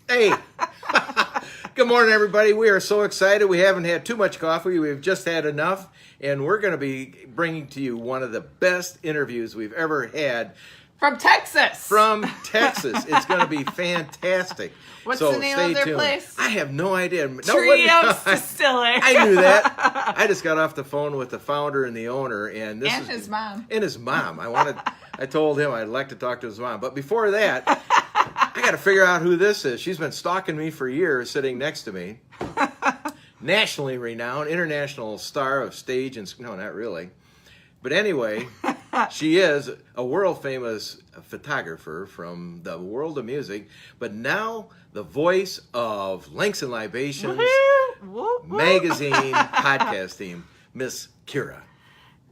Hey, good morning, everybody. We are so excited. We haven't had too much coffee. We've just had enough, and we're going to be bringing to you one of the best interviews we've ever had. From Texas. It's going to be fantastic. What's so the name stay of their tuned. place? I have no idea. Trios Distilling. I knew that. I just got off the phone with the founder and the owner, and his mom. And his mom. I told him I'd like to talk to his mom, but before that, I got to figure out who this is. She's been stalking me for years, sitting next to me. Nationally renowned, international star of stage and no, not really. But anyway, she is a world-famous photographer from the world of music, but now the voice of Links and Libations magazine podcast team, Miss Kira.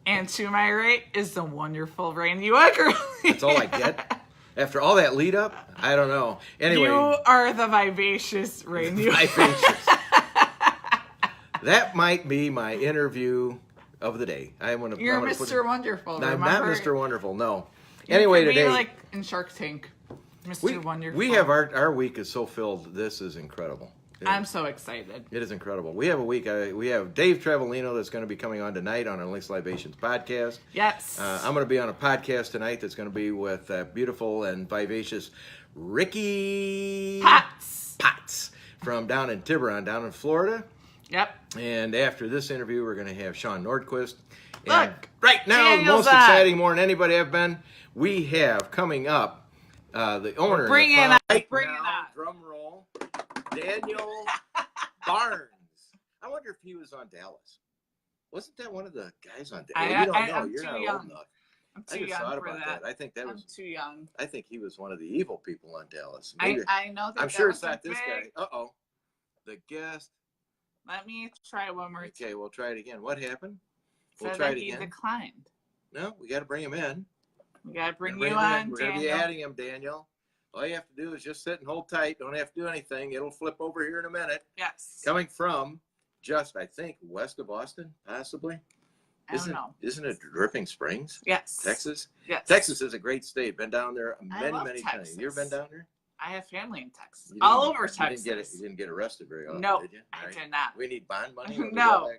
And to my right is the wonderful Randy Weckerly. That's all I get? After all that lead up? I don't know. Anyway. You are the vivacious Randy Vivacious. That might be my interview of the day. You're Mr. Wonderful. No, I'm not Mr. Wonderful, no. Anyway, you today. like in Shark Tank. Mr. Wonderful. We have our week is so filled. This is incredible. I'm so excited. It is incredible. We have a week. We have Dave Travelino that's going to be coming on tonight on our Links Libations podcast. Yes. I'm going to be on a podcast tonight that's going to be with beautiful and vivacious Ricky Potts from down in Tiburon, down in Florida. Yep. And after this interview, we're going to have Sean Nordquist. And look, right now, Daniel's most exciting, more than anybody have been, we have coming up the owner. Bring it up. Drum roll. Daniel Barnes. I wonder if he was on Dallas. Wasn't that one of the guys on Dallas? You don't know. I'm You're too not young. old enough. I'm too young for that. I think I'm too young. I think he was one of the evil people on Dallas. Maybe, I know that. I'm sure it's not this guy. Uh-oh. The guest. Let me try one more time. Okay, we'll try it again. What happened? We'll try it again. He declined. No, we got to bring him in. We got to bring you on, We're going to be adding him, Daniel. All you have to do is just sit and hold tight. Don't have to do anything. It'll flip over here in a minute. Yes. Coming from just, I think, west of Boston, possibly. I don't know. Isn't it Dripping Springs? Yes. Texas? Yes. Texas is a great state. Been down there many times. You ever been down there? I have family in Texas. All over Texas. You didn't get arrested very often, no, did you? I did not. We need bond money? No,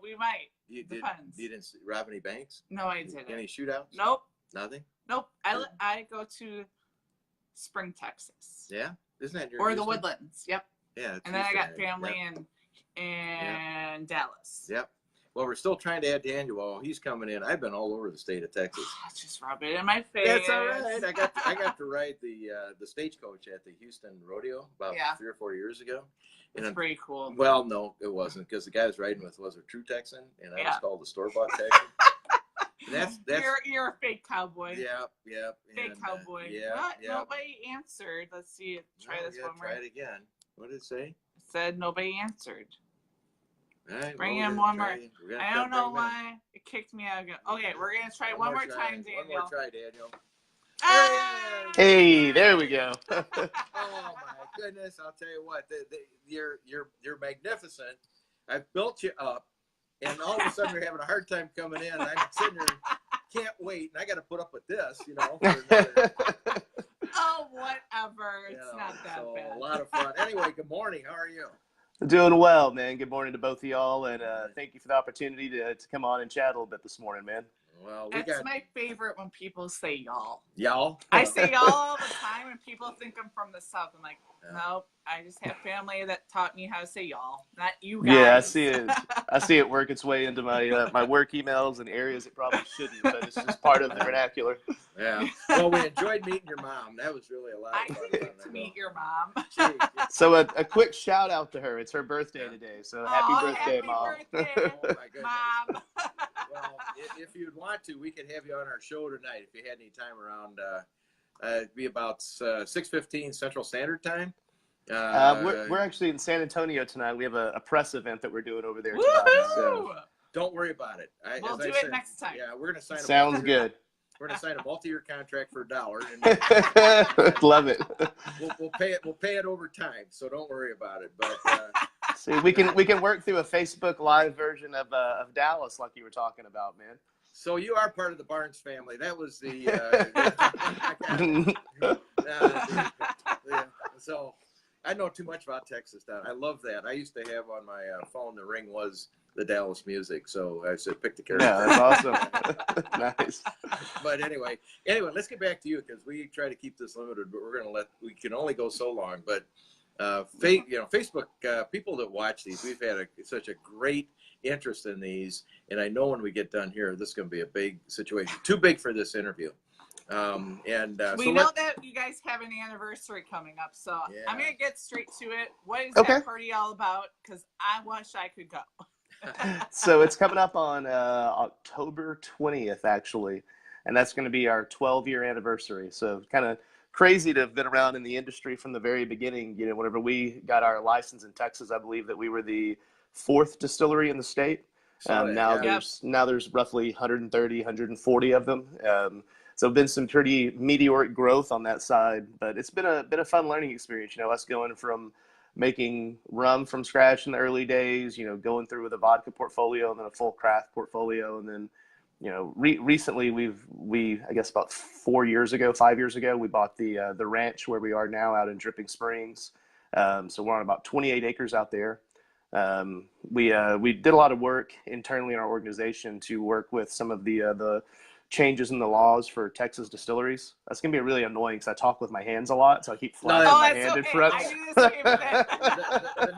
we might. Depends. You didn't rob any banks? No, I didn't. Any shootouts? Nope. Nothing? Nope. I go to Spring, Texas. Yeah? Isn't that your Or the Woodlands. Yep. Yeah. And then I got family in Dallas. Yep. Well, we're still trying to add Daniel. Well, he's coming in. I've been all over the state of Texas. Just rub it in my face. That's all right. I got to ride the stagecoach at the Houston Rodeo about 3 or 4 years ago. It's pretty cool. Well, no, it wasn't, because the guy I was riding with was a true Texan, and I was called the store-bought Texan. That's you're a fake cowboy. Yeah. Fake cowboy. Yeah. Nobody answered. Let's see. Try this one more. Try it again. What did it say? It said nobody answered. All right, bring in one more. I don't know why it kicked me out again. Okay, we're gonna try one more time, Daniel. One more try, Daniel. Hey, there we go. Oh my goodness! I'll tell you what, you're magnificent. I've built you up, and all of a sudden you're having a hard time coming in. And I'm sitting there, can't wait, and I got to put up with this, For another, oh, whatever. It's not that bad. A lot of fun. Anyway, good morning. How are you? Doing well, man. Good morning to both of y'all, and thank you for the opportunity to come on and chat a little bit this morning, man. Well, it's my favorite when people say y'all. Y'all? I say y'all all the time, and people think I'm from the South. I'm like, nope. I just have family that taught me how to say y'all, not you guys. Yeah, I see it. I see it work its way into my my work emails in areas it probably shouldn't, but it's just part of the vernacular. Yeah. Well, we enjoyed meeting your mom. That was really a lot of fun. I did to meet your mom. So a quick shout out to her. It's her birthday today, so happy birthday, Mom. Birthday, oh my goodness. Mom. Well, if you'd want to, we could have you on our show tonight if you had any time around. It'd be about 6:15 Central Standard Time. We're actually in San Antonio tonight. We have a press event that we're doing over there tonight. So. Don't worry about it. We'll do it next time. Yeah, we're gonna sign. Sounds good. We're gonna sign a multi-year contract for $1. And love it. We'll pay it. We'll pay it over time. So don't worry about it. But see, we can work through a Facebook Live version of Dallas, like you were talking about, man. So you are part of the Barnes family. That was the. So I know too much about Texas down. I love that. I used to have on my phone the ring was the Dallas music, so I said pick the character. Yeah, that's awesome. Nice. But anyway, let's get back to you because we try to keep this limited, but we can only go so long. But Facebook people that watch these, we've had such a great interest in these, and I know when we get done here, this is going to be a big situation, too big for this interview. We So know that you guys have an anniversary coming up, so Yeah. I'm gonna get straight to it. What is Okay. that party all about? Because I wish I could go. So it's coming up on October 20th, actually, and that's going to be our 12-year anniversary. So kind of crazy to have been around in the industry from the very beginning. You know, whenever we got our license in Texas, I believe that we were the 4th distillery in the state. Now there's roughly 130, 140 of them. So been some pretty meteoric growth on that side, but it's been a fun learning experience. You know, us going from making rum from scratch in the early days, you know, going through with a vodka portfolio and then a full craft portfolio. And then, you know, recently I guess about 5 years ago, we bought the ranch where we are now out in Dripping Springs. So we're on about 28 acres out there. We did a lot of work internally in our organization to work with some of the changes in the laws for Texas distilleries. That's gonna be really annoying because I talk with my hands a lot, so I keep flashing my hand in front. I do the same thing. The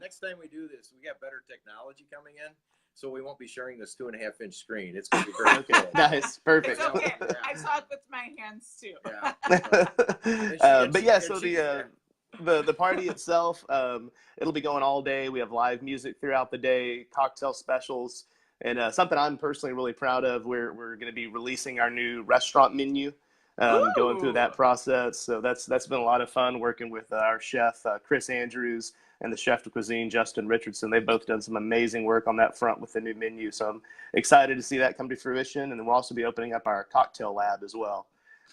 next time we do this, we got better technology coming in, so we won't be sharing this 2.5-inch screen. It's gonna be very Okay, nice, perfect. It's okay. I talk with my hands too. Yeah. But yeah, so the party itself, it'll be going all day. We have live music throughout the day, cocktail specials, and something I'm personally really proud of. We're going to be releasing our new restaurant menu, going through that process. So that's been a lot of fun working with our chef Chris Andrews and the chef de cuisine Justin Richardson. They've both done some amazing work on that front with the new menu. So I'm excited to see that come to fruition. And then we'll also be opening up our cocktail lab as well.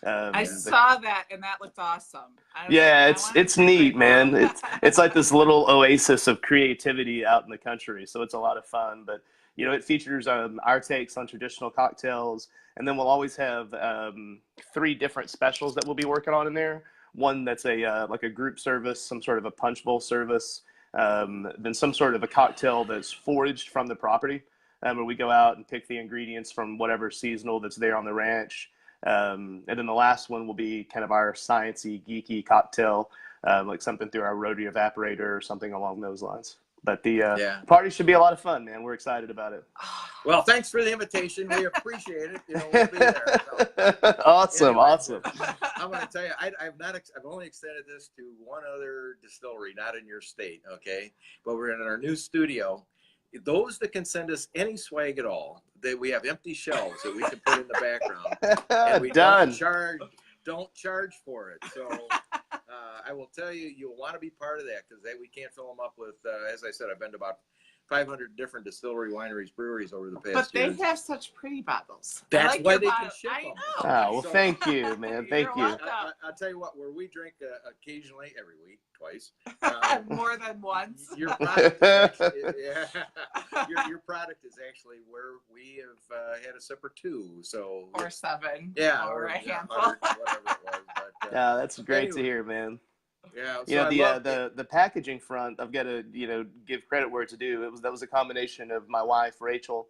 I saw that and that looked awesome. It's neat, man. It's like this little oasis of creativity out in the country. So it's a lot of fun. But you know, it features our takes on traditional cocktails, and then we'll always have 3 different specials that we'll be working on in there. One that's like a group service, some sort of a punch bowl service, then some sort of a cocktail that's foraged from the property, where we go out and pick the ingredients from whatever seasonal that's there on the ranch. And then the last one will be kind of our sciencey, geeky cocktail, like something through our rotary evaporator or something along those lines. But the party should be a lot of fun, man. We're excited about it. Well, thanks for the invitation. We appreciate it. You know, we'll be there. So. Awesome. I'm going to tell you, I've only extended this to one other distillery, not in your state, okay? But we're in our new studio. Those that can send us any swag at all, we have empty shelves that we can put in the background, and we don't charge for it. So I will tell you, you'll want to be part of that because we can't fill them up with. As I said, I've been to about 500 different distillery, wineries, breweries over the past But years. they have such pretty bottles. That's why they can ship I them. know. Oh, well, thank you, man. Thank you. Welcome. I'll tell you what, where we drink occasionally, every week, twice. More than once. Your product is actually, your product is actually where we have had a sip or two. So Or 7. yeah, or a handful. 100, whatever it was. But, Yeah, that's great anyway. to hear, man. Yeah, You know, the packaging front, I've got to, you know, give credit where it's due. That was a combination of my wife, Rachel,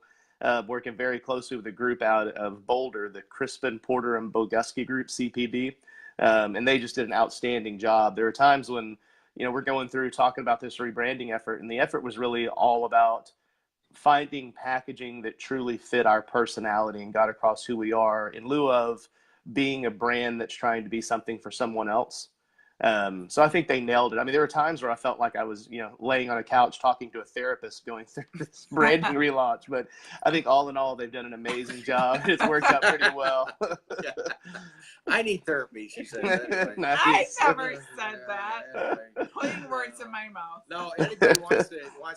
working very closely with a group out of Boulder, the Crispin, Porter, and Boguski group, CPB. And they just did an outstanding job. There are times when, you know, we're going through talking about this rebranding effort, and the effort was really all about finding packaging that truly fit our personality and got across who we are in lieu of being a brand that's trying to be something for someone else. So I think they nailed it. I mean, there were times where I felt like I was, you know, laying on a couch talking to a therapist going through this branding relaunch, but I think all in all, they've done an amazing job. It's worked out pretty well. Yeah. I need therapy, she said. Anyway. Nice. I never said that. Anyway. Putting words in my mouth. No, anybody wants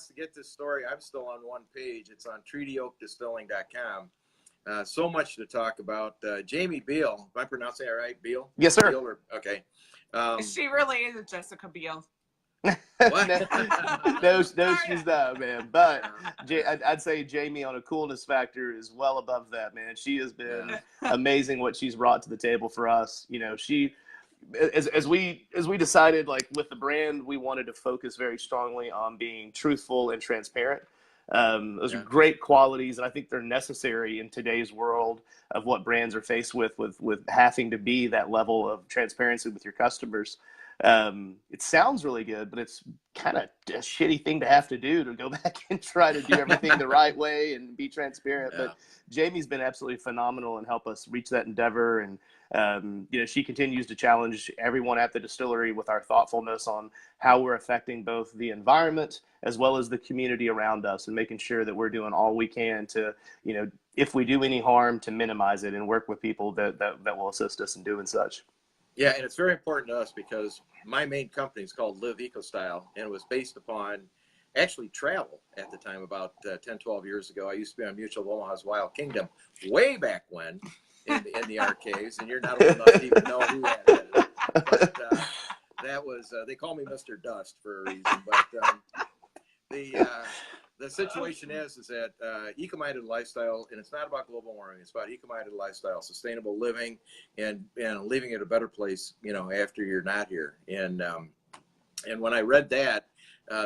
to get this story, I'm still on one page. It's on treatyoakdistilling.com. So much to talk about. Jamie Beal, am I pronouncing that right? Beal? Yes, sir. Beal okay. She really is a Jessica Biel. What? No, she's not, man. But I'd say Jamie, on a coolness factor, is well above that, man. She has been amazing what she's brought to the table for us. You know, as we decided, like with the brand, we wanted to focus very strongly on being truthful and transparent. Those are Yeah. great qualities, and I think they're necessary in today's world of what brands are faced with having to be that level of transparency with your customers. It sounds really good, but it's kind of a shitty thing to have to do, to go back and try to do everything the right way and be transparent. Yeah. But Jamie's been absolutely phenomenal and help us reach that endeavor. And she continues to challenge everyone at the distillery with our thoughtfulness on how we're affecting both the environment as well as the community around us, and making sure that we're doing all we can to, if we do any harm, to minimize it and work with people that will assist us in doing such. Yeah, and it's very important to us because my main company is called Live EcoStyle, and it was based upon actually travel at the time, about 10, 12 years ago. I used to be on Mutual of Omaha's Wild Kingdom way back when in the archives, and you're not old enough to even know who that is. But that was, they call me Mr. Dust for a reason. But the situation is that eco-minded lifestyle, and it's not about global warming, it's about eco-minded lifestyle, sustainable living, and leaving it a better place, after you're not here. And when I read that,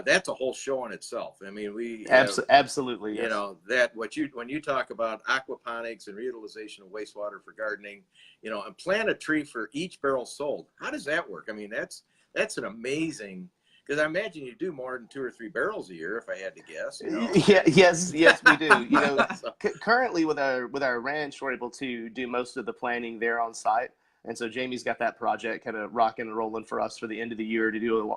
that's a whole show in itself. I mean, we have, absolutely, yes. That when you talk about aquaponics and reutilization of wastewater for gardening, and plant a tree for each barrel sold. How does that work? I mean, that's an amazing. Because I imagine you do more than 2 or 3 barrels a year, if I had to guess. Yeah, yes, we do. Currently with our ranch, we're able to do most of the planning there on site, and so Jamie's got that project kind of rocking and rolling for us for the end of the year to do.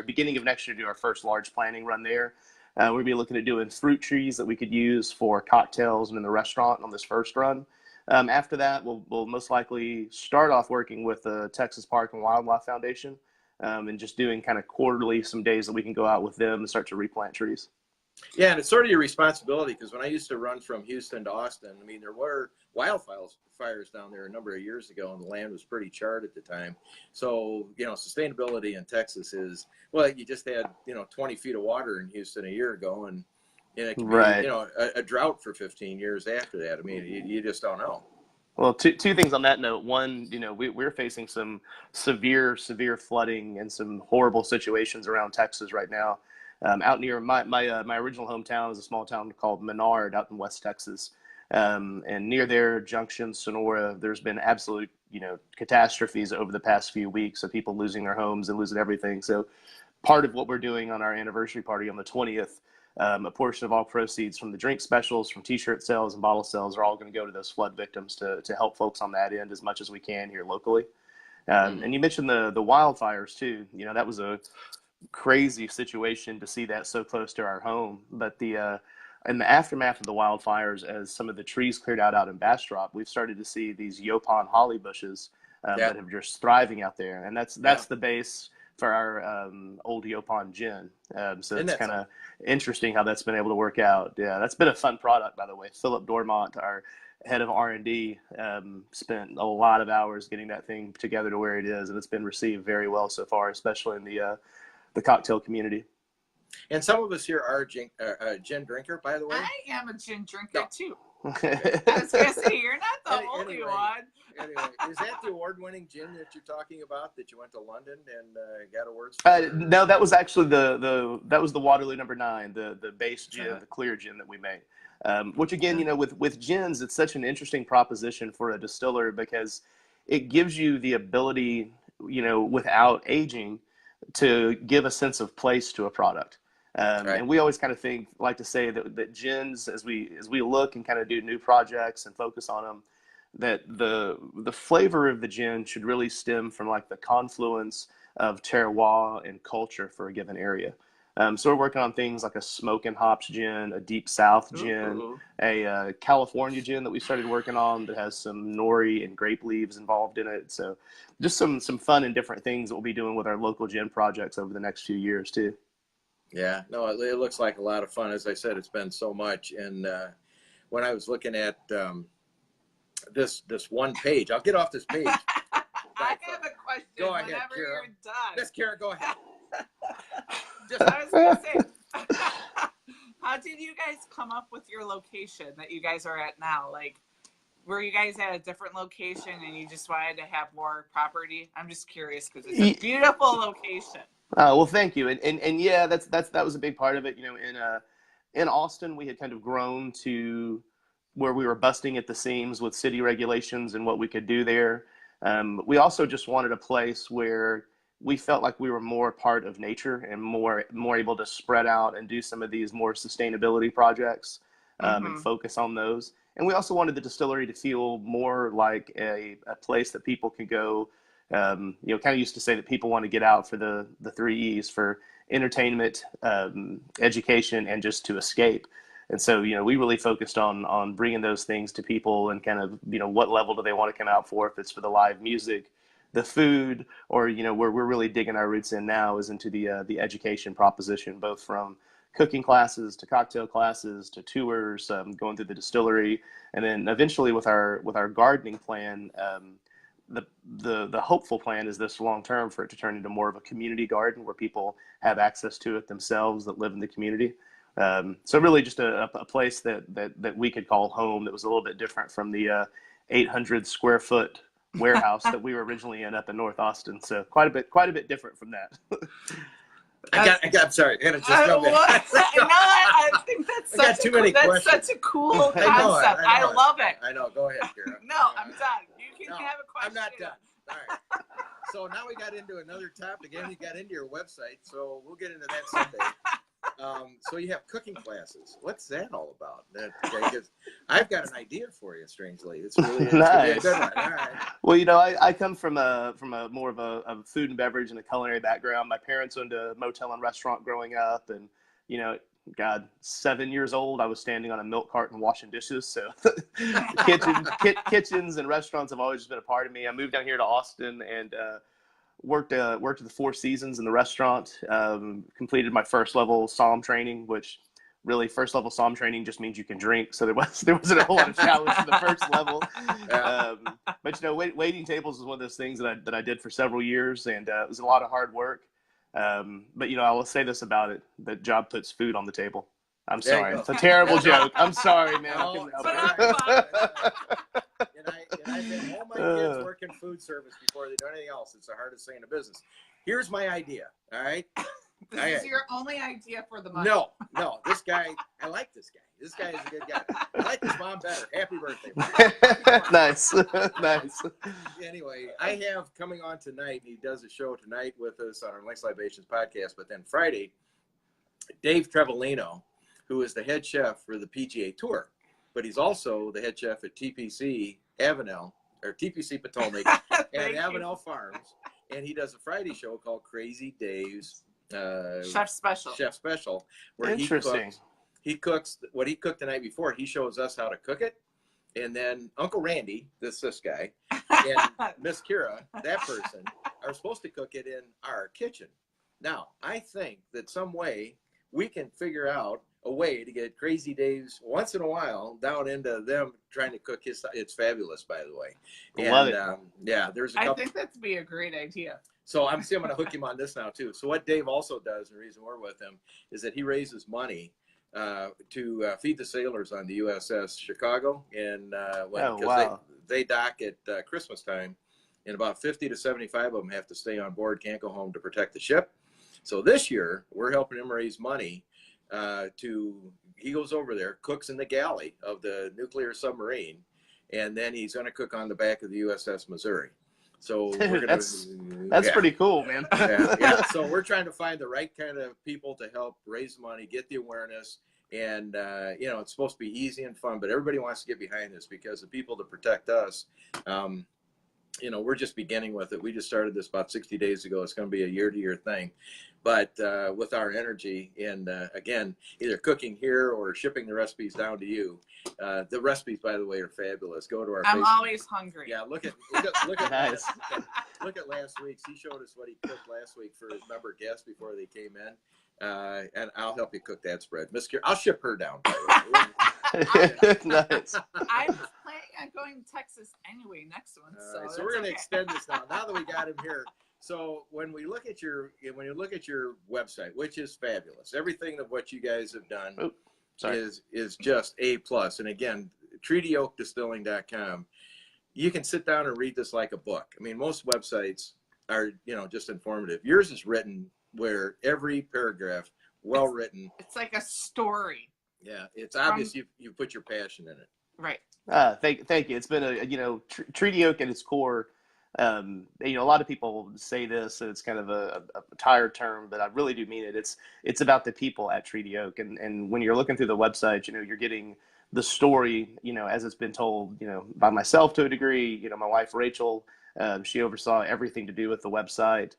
Beginning of next year, to do our first large planning run there. We'll be looking at doing fruit trees that we could use for cocktails and in the restaurant on this first run. After that, we'll most likely start off working with the Texas Park and Wildlife Foundation. And just doing kind of quarterly some days that we can go out with them and start to replant trees. Yeah, and it's sort of your responsibility, because when I used to run from Houston to Austin, I mean, there were wildfires down there a number of years ago, and the land was pretty charred at the time. So, sustainability in Texas is, well, you just had, 20 feet of water in Houston a year ago, and it can be, right. A drought for 15 years after that. I mean, you just don't know. Well, two things on that note. One, we're facing some severe flooding and some horrible situations around Texas right now. Out near my original hometown is a small town called Menard out in West Texas. And near their Junction, Sonora, there's been absolute, catastrophes over the past few weeks of people losing their homes and losing everything. So part of what we're doing on our anniversary party on the 20th, a portion of all proceeds from the drink specials, from t-shirt sales and bottle sales, are all going to go to those flood victims to help folks on that end as much as we can here locally. And you mentioned the wildfires too. That was a crazy situation to see that so close to our home. But in the aftermath of the wildfires, as some of the trees cleared out in Bastrop, we've started to see these Yopon holly bushes that have just thriving out there, and that's the base for our old Yopon gin. So it's kind of interesting how that's been able to work out. Yeah, that's been a fun product, by the way. Philip Dormont, our head of R&D, spent a lot of hours getting that thing together to where it is, and it's been received very well so far, especially in the cocktail community. And some of us here are gin drinker, by the way. I am a gin drinker too. I was going to say, you're not the only one. Anyway, is that the award-winning gin that you're talking about, that you went to London and got awards for? No, that was actually that was the Waterloo No. 9, the base gin, the clear gin that we made. Which again, with gins, it's such an interesting proposition for a distiller, because it gives you the ability, without aging, to give a sense of place to a product. Right. And we always kind of like to say that gins, as we look and kind of do new projects and focus on them, that the flavor of the gin should really stem from like the confluence of terroir and culture for a given area. So we're working on things like a smoke and hops gin, a deep south gin, a California gin that we started working on that has some nori and grape leaves involved in it. So just some fun and different things that we'll be doing with our local gin projects over the next few years too. Yeah, no, it looks like a lot of fun. As I said, it's been so much. And when I was looking at this one page, I'll get off this page. I have a question. Go ahead, whenever Kara. you're done. Yes, Kara, go ahead. I was going to say, how did you guys come up with your location that you guys are at now? Like, were you guys at a different location and you just wanted to have more property? I'm just curious because it's a beautiful location. Well, thank you. And yeah, that was a big part of it. You know, in Austin, we had kind of grown to where we were busting at the seams with city regulations and what we could do there. We also just wanted a place where we felt like we were more part of nature and more able to spread out and do some of these more sustainability projects and focus on those. And we also wanted the distillery to feel more like a place that people could go. You know, kind of used to say that people want to get out for the 3 E's, for entertainment, education, and just to escape. And so, you know, we really focused on bringing those things to people and kind of, you know, what level do they want to come out for, if it's for the live music, the food, or, you know, where we're really digging our roots in now is into the education proposition, both from cooking classes to cocktail classes to tours, going through the distillery, and then eventually with our gardening plan, the hopeful plan is this long term for it to turn into more of a community garden where people have access to it themselves that live in the community. So really just a place that we could call home, that was a little bit different from the 800 square foot warehouse that we were originally in up in North Austin. So quite a bit different from that. I'm sorry. I gotta just jump in. No, I think that's I got too many questions. such a cool concept. I know love it. I know. Go ahead, Kara. No, I'm done. You can have a question. I'm not done. All right. So now we got into another topic, and you got into your website. So we'll get into that someday. So you have cooking classes. What's that all about? Because I've got an idea for you. Strangely, it's really Nice. It's a good one. All right. Well, you know, I come from a more of a food and beverage and a culinary background. My parents owned a motel and restaurant growing up, and you know, God, 7 years old, I was standing on a milk carton washing dishes. So kitchens and restaurants have always just been a part of me. I moved down here to Austin and worked at the Four Seasons in the restaurant. Completed my first level SOM training, which really first level SOM training just means you can drink. So there wasn't a whole lot of challenge for the first level. But you know, waiting tables is one of those things that I did for several years, and it was a lot of hard work. But you know, I will say this about it: that job puts food on the table. I'm sorry, it's a terrible joke. I'm sorry, man. I couldn't help it. And I've had all my kids work in food service before they do anything else. It's the hardest thing in the business. Here's my idea. All right. This is your only idea for the money. No. This guy, I like this guy. This guy is a good guy. I like his mom better. Happy birthday. Nice. Nice. Anyway, I have coming on tonight, he does a show tonight with us on our Next Libations podcast, but then Friday, Dave Trevolino, who is the head chef for the PGA Tour, but he's also the head chef at TPC Avenel, or TPC Potomac, and Avenel Farms, and he does a Friday show called Crazy Dave's Chef Special, where he cooks what he cooked the night before. He shows us how to cook it, and then Uncle Randy, this guy, and Miss Kira, that person, are supposed to cook it in our kitchen. Now, I think that some way we can figure out a way to get Crazy Dave's once in a while down into them trying to cook his. It's fabulous, by the way. And, love it. Yeah, there's a couple. I think that'd be a great idea. So I'm going to hook him on this now too. So what Dave also does, and the reason we're with him, is that he raises money to feed the sailors on the USS Chicago, and they dock at Christmas time, and about 50 to 75 of them have to stay on board, can't go home to protect the ship. So this year we're helping him raise money he goes over there, cooks in the galley of the nuclear submarine, and then he's going to cook on the back of the USS Missouri. So we're gonna, that's pretty cool, man. Yeah. So we're trying to find the right kind of people to help raise money, get the awareness, and you know, it's supposed to be easy and fun, but everybody wants to get behind this because the people to protect us. You know, we're just beginning with it. We just started this about 60 days ago. It's going to be a year-to-year thing. But with our energy and, again, either cooking here or shipping the recipes down to you. The recipes, by the way, are fabulous. Go to our I'm Facebook. always hungry. Yeah, look at Nice. look at last week's. He showed us what he cooked last week for his member guests before they came in. And I'll help you cook that spread. Miss Kira, I'll ship her down. Nice. I'm planning on going to Texas anyway next one. So we're going to extend this now. Now that we got him here. So when you look at your website, which is fabulous, everything of what you guys have done is just A+. And again, treatyoakdistilling.com. You can sit down and read this like a book. I mean, most websites are, just informative. Yours is written where every paragraph, well written. It's like a story. Yeah, it's obvious you put your passion in it. Right. Thank you. It's been Treaty Oak at its core. A lot of people say this, and it's kind of a tired term, but I really do mean it. It's about the people at Treaty Oak, and when you're looking through the website, you're getting the story, as it's been told, by myself to a degree. My wife Rachel, she oversaw everything to do with the website.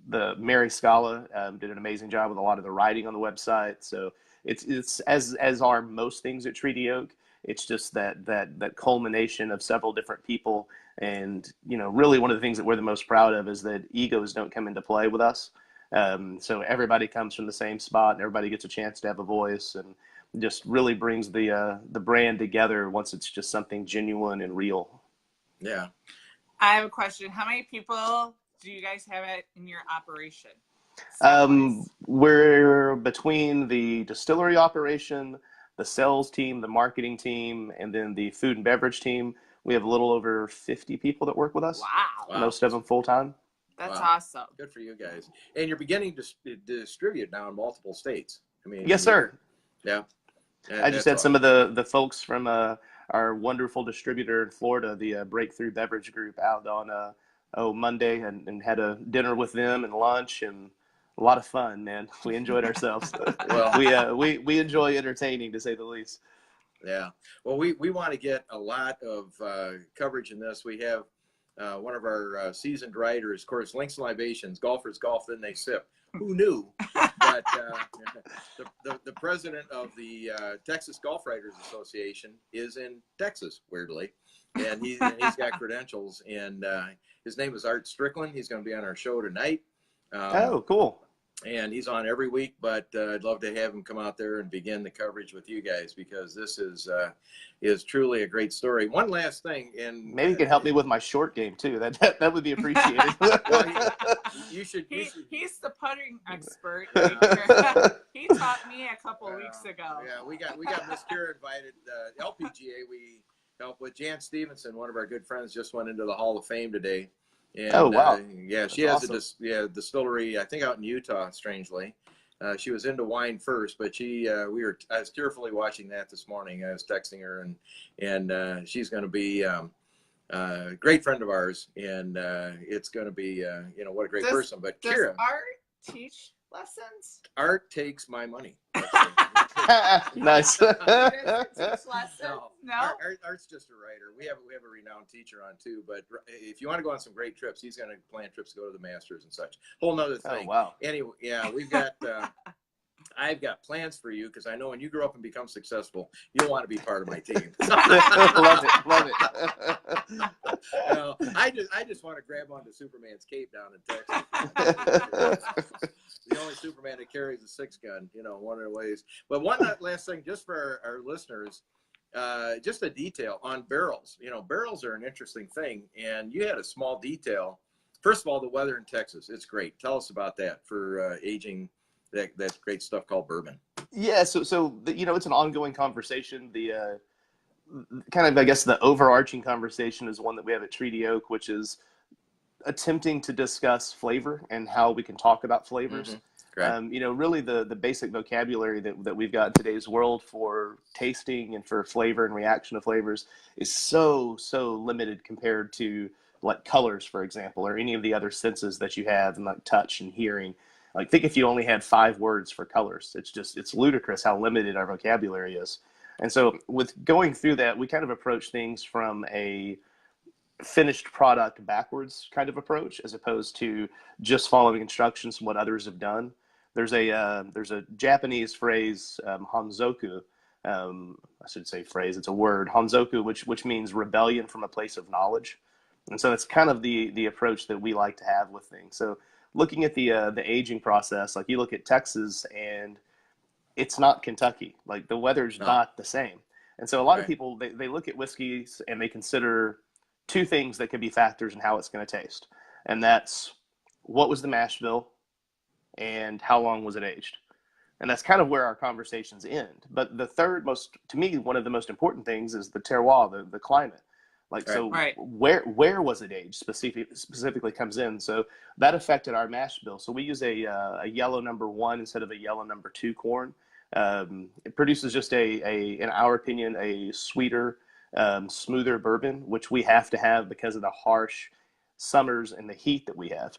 The Mary Scala did an amazing job with a lot of the writing on the website. So it's as are most things at Treaty Oak. It's just that culmination of several different people. And, really one of the things that we're the most proud of is that egos don't come into play with us. So everybody comes from the same spot and everybody gets a chance to have a voice, and just really brings the brand together once it's just something genuine and real. Yeah. I have a question. How many people do you guys have in your operation? We're between the distillery operation, the sales team, the marketing team, and then the food and beverage team. We have a little over 50 people that work with us. Wow. Most of them full time. That's Wow. awesome. Good for you guys. And you're beginning to distribute now in multiple states. I mean, Yes, sir. Yeah. I just had some of the folks from our wonderful distributor in Florida, the Breakthrough Beverage Group, out on Monday, and had a dinner with them and lunch, and a lot of fun, man. We enjoyed ourselves. Well, we enjoy entertaining, to say the least. Yeah. Well, we want to get a lot of coverage in this. We have one of our seasoned writers, of course, Links and Libations, golfers golf, then they sip. Who knew? But the president of the Texas Golf Writers Association is in Texas, weirdly, and he's got credentials. And his name is Art Strickland. He's going to be on our show tonight. Oh, cool. And he's on every week, but I'd love to have him come out there and begin the coverage with you guys, because this is truly a great story. One last thing, and maybe you can help me with my short game too. That would be appreciated. Well, you should. He's the putting expert. He taught me a couple weeks ago. Yeah, we got Miss Kira invited. LPGA we help with. Jan Stevenson, one of our good friends, just went into the Hall of Fame today. And, oh wow! Yeah, she has awesome. A distillery, I think, out in Utah. Strangely, she was into wine first, but I was tearfully watching that this morning. I was texting her, and she's going to be a great friend of ours, and it's going to be what a great person. But Kira, Art teach lessons? Art takes my money. Nice. Teach lessons? No? Art's just a writer. We have a renowned teacher on too. But if you want to go on some great trips, he's going to plan trips to go to the Masters and such. Whole nother thing. Oh wow. Anyway, yeah, we've got. I've got plans for you, because I know when you grow up and become successful, you'll want to be part of my team. Love it. I just want to grab onto Superman's cape down in Texas. The only Superman that carries a 6-gun, one of the ways. But one last thing, just for our listeners, just a detail on barrels. Barrels are an interesting thing, and you had a small detail. First of all, the weather in Texas, it's great. Tell us about that for aging. That great stuff called bourbon. Yeah, so it's an ongoing conversation. The kind of, I guess, the overarching conversation is one that we have at Treaty Oak, which is attempting to discuss flavor and how we can talk about flavors. Mm-hmm. Really the basic vocabulary that we've got in today's world for tasting and for flavor and reaction to flavors is so limited compared to like colors, for example, or any of the other senses that you have, and like touch and hearing. Like, think if you only had 5 words for colors. It's ludicrous how limited our vocabulary is. And so with going through that, we kind of approach things from a finished product backwards kind of approach, as opposed to just following instructions from what others have done. There's a Japanese phrase, hanzoku. I should say phrase, it's a word, hanzoku, which means rebellion from a place of knowledge. And so it's kind of the approach that we like to have with things. So looking at the aging process, like you look at Texas and it's not Kentucky. Like the weather's not the same. And so a lot of people, they look at whiskeys and they consider 2 things that could be factors in how it's going to taste. And that's what was the mash bill and how long was it aged. And that's kind of where our conversations end. But the third most, to me, one of the most important things is the terroir, the climate. Like, so Right. where was it aged specifically comes in. So that affected our mash bill. So we use a yellow number 1 instead of a yellow number 2 corn. It produces just in our opinion, a sweeter, smoother bourbon, which we have to have because of the harsh summers and the heat that we have.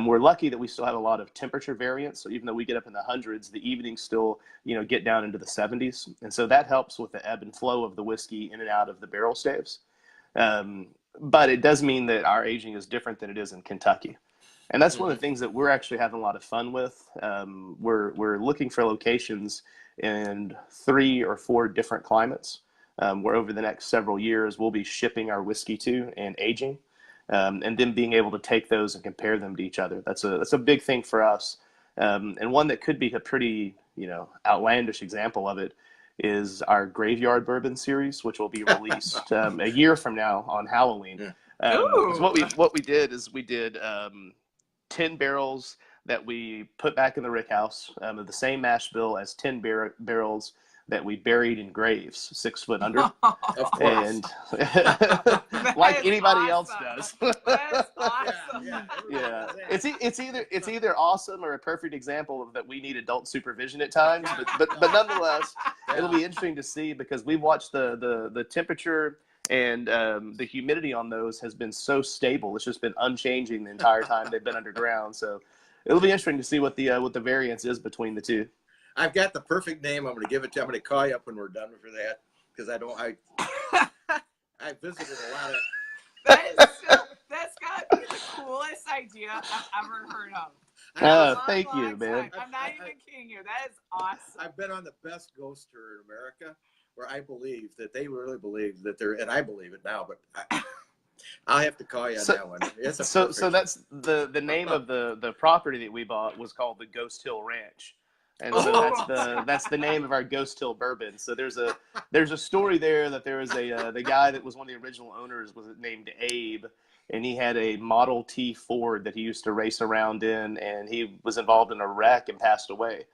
We're lucky that we still have a lot of temperature variance. So even though we get up in the hundreds, the evenings still, get down into the 70s. And so that helps with the ebb and flow of the whiskey in and out of the barrel staves. But it does mean that our aging is different than it is in Kentucky. And that's one of the things that we're actually having a lot of fun with. We're looking for locations in 3 or 4 different climates, where over the next several years we'll be shipping our whiskey to and aging, and then being able to take those and compare them to each other. That's a big thing for us, and one that could be a pretty outlandish example of it is our Graveyard Bourbon series, which will be released a year from now on Halloween. 'Cause what we did is we did 10 barrels that we put back in the rickhouse of the same mash bill as 10 barrels that we buried in graves 6 foot under. Of course. And like anybody else does. That's awesome. Yeah, it's either awesome or a perfect example of that we need adult supervision at times, but nonetheless, it'll be interesting to see because we've watched the temperature and the humidity on those has been so stable. It's just been unchanging the entire time they've been underground. So it'll be interesting to see what the variance is between the two. I've got the perfect name. I'm going to give it to you. I'm going to call you up when we're done for that because I visited a lot of. That's got to be the coolest idea I've ever heard of. Thank you, man. I'm not even kidding you. That is awesome. I've been on the best ghost tour in America where I believe that they really believe that they're, and I believe it now, but I'll have to call you on that one. So that's the name of the property that we bought was called the Ghost Hill Ranch. And so that's the name of our Ghost Hill bourbon. So there's a story there that there was the guy that was one of the original owners was named Abe, and he had a Model T Ford that he used to race around in, and he was involved in a wreck and passed away.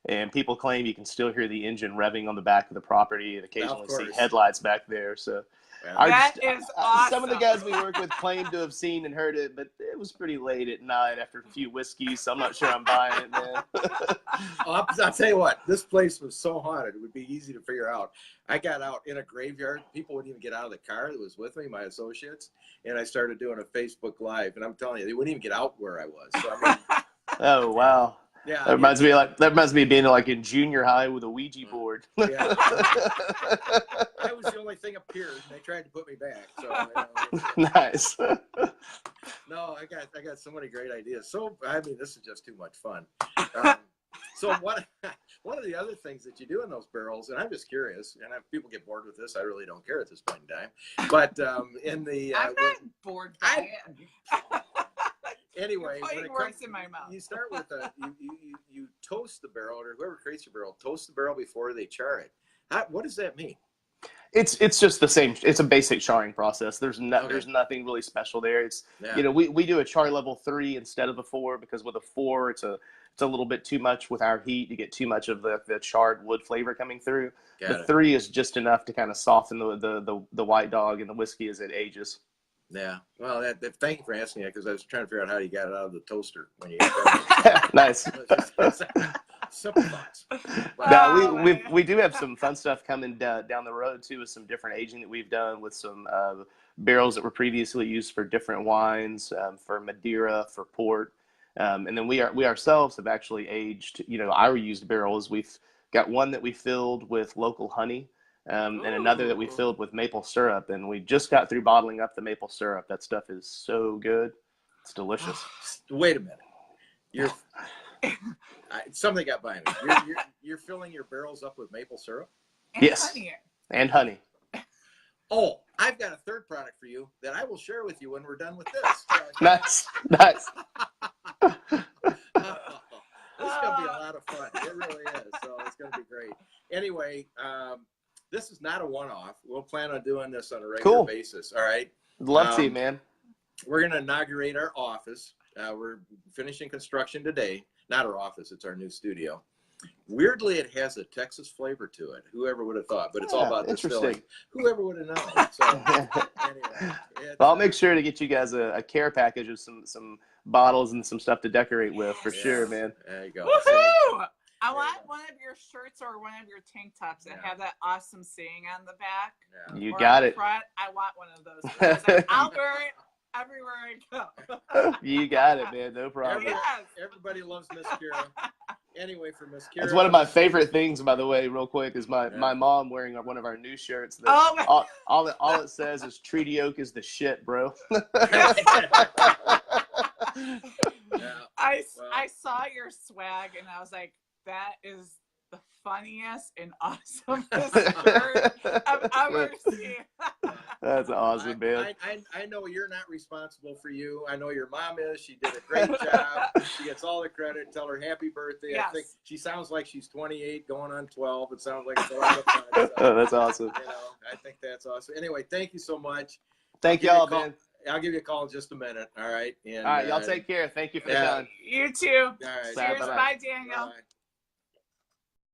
And people claim you can still hear the engine revving on the back of the property and occasionally see headlights back there. So that is awesome. Some of the guys we work with claim to have seen and heard it, but it was pretty late at night after a few whiskeys, so I'm not sure I'm buying it, man. I'll tell you what, this place was so haunted, it would be easy to figure out. I got out in a graveyard. People wouldn't even get out of the car that was with me, my associates, and I started doing a Facebook Live, and I'm telling you, they wouldn't even get out where I was. So oh, wow. Yeah, that reminds me of being like in junior high with a Ouija board. Yeah. I was the only thing appeared, and they tried to put me back. So nice. No, I got so many great ideas. So I mean, this is just too much fun. So one of the other things that you do in those barrels, and I'm just curious, and if people get bored with this, I really don't care at this point in time. But in the I'm not bored by it. Anyway, when it works in my mouth. You start with you toast the barrel, or whoever creates your barrel, toast the barrel before they char it. What does that mean? It's just the same. It's a basic charring process. There's nothing really special there. It's we do a char level 3 instead of a 4 because with a 4 it's a little bit too much with our heat. You get too much of the charred wood flavor coming through. The 3 is just enough to kind of soften the white dog and the whiskey as it ages. Yeah. Well, thank you for asking that because I was trying to figure out how you got it out of the toaster when you. Nice. Simple thoughts. Now, we do have some fun stuff coming down the road too, with some different aging that we've done with some barrels that were previously used for different wines, for Madeira, for port, and then we ourselves have actually aged. Our used barrels. We've got one that we filled with local honey. And another that we filled with maple syrup, and we just got through bottling up the maple syrup. That stuff is so good. It's delicious. Wait a minute. Something got by me. You're filling your barrels up with maple syrup? Yes. Honey. And honey. Oh, I've got a third product for you that I will share with you when we're done with this. Nice. This is going to be a lot of fun. It really is. So it's going to be great. Anyway, this is not a one-off. We'll plan on doing this on a regular basis. All right. Love to, man. We're going to inaugurate our office. We're finishing construction today. Not our office. It's our new studio. Weirdly, it has a Texas flavor to it. Whoever would have thought? But it's all about distilling. Interesting. Whoever would have known? So anyway, Well, I'll make sure to get you guys a care package of some bottles and some stuff to decorate with for sure, man. There you go. Woohoo! I want one of your shirts or one of your tank tops that have that awesome saying on the back. Yeah. You or got on it. Front. I want one of those. Because like, I'll wear it everywhere I go. You got it, man. No problem. Yes. Everybody loves Miss Kira. Anyway, for Miss Kira, That's one of my favorite things, by the way, real quick, is my mom wearing one of our new shirts. That Oh, my- all it says is Treaty Oak is the shit, bro. I saw your swag and I was like, that is the funniest and awesomest shirt I've ever seen. That's awesome, man. I know you're not responsible for you. I know your mom is. She did a great job. She gets all the credit. Tell her happy birthday. Yes. I think she sounds like she's 28 going on 12. It sounds like it's a lot of fun. So, Oh, that's awesome. you know, I think that's awesome. Anyway, thank you so much. Thank I'll give you y'all, a call- man. I'll give you a call in just a minute. All right. And, All right, y'all take care. Thank you for the yeah. time. You too. All right. Bye, Cheers. bye-bye. Bye, Daniel. Bye.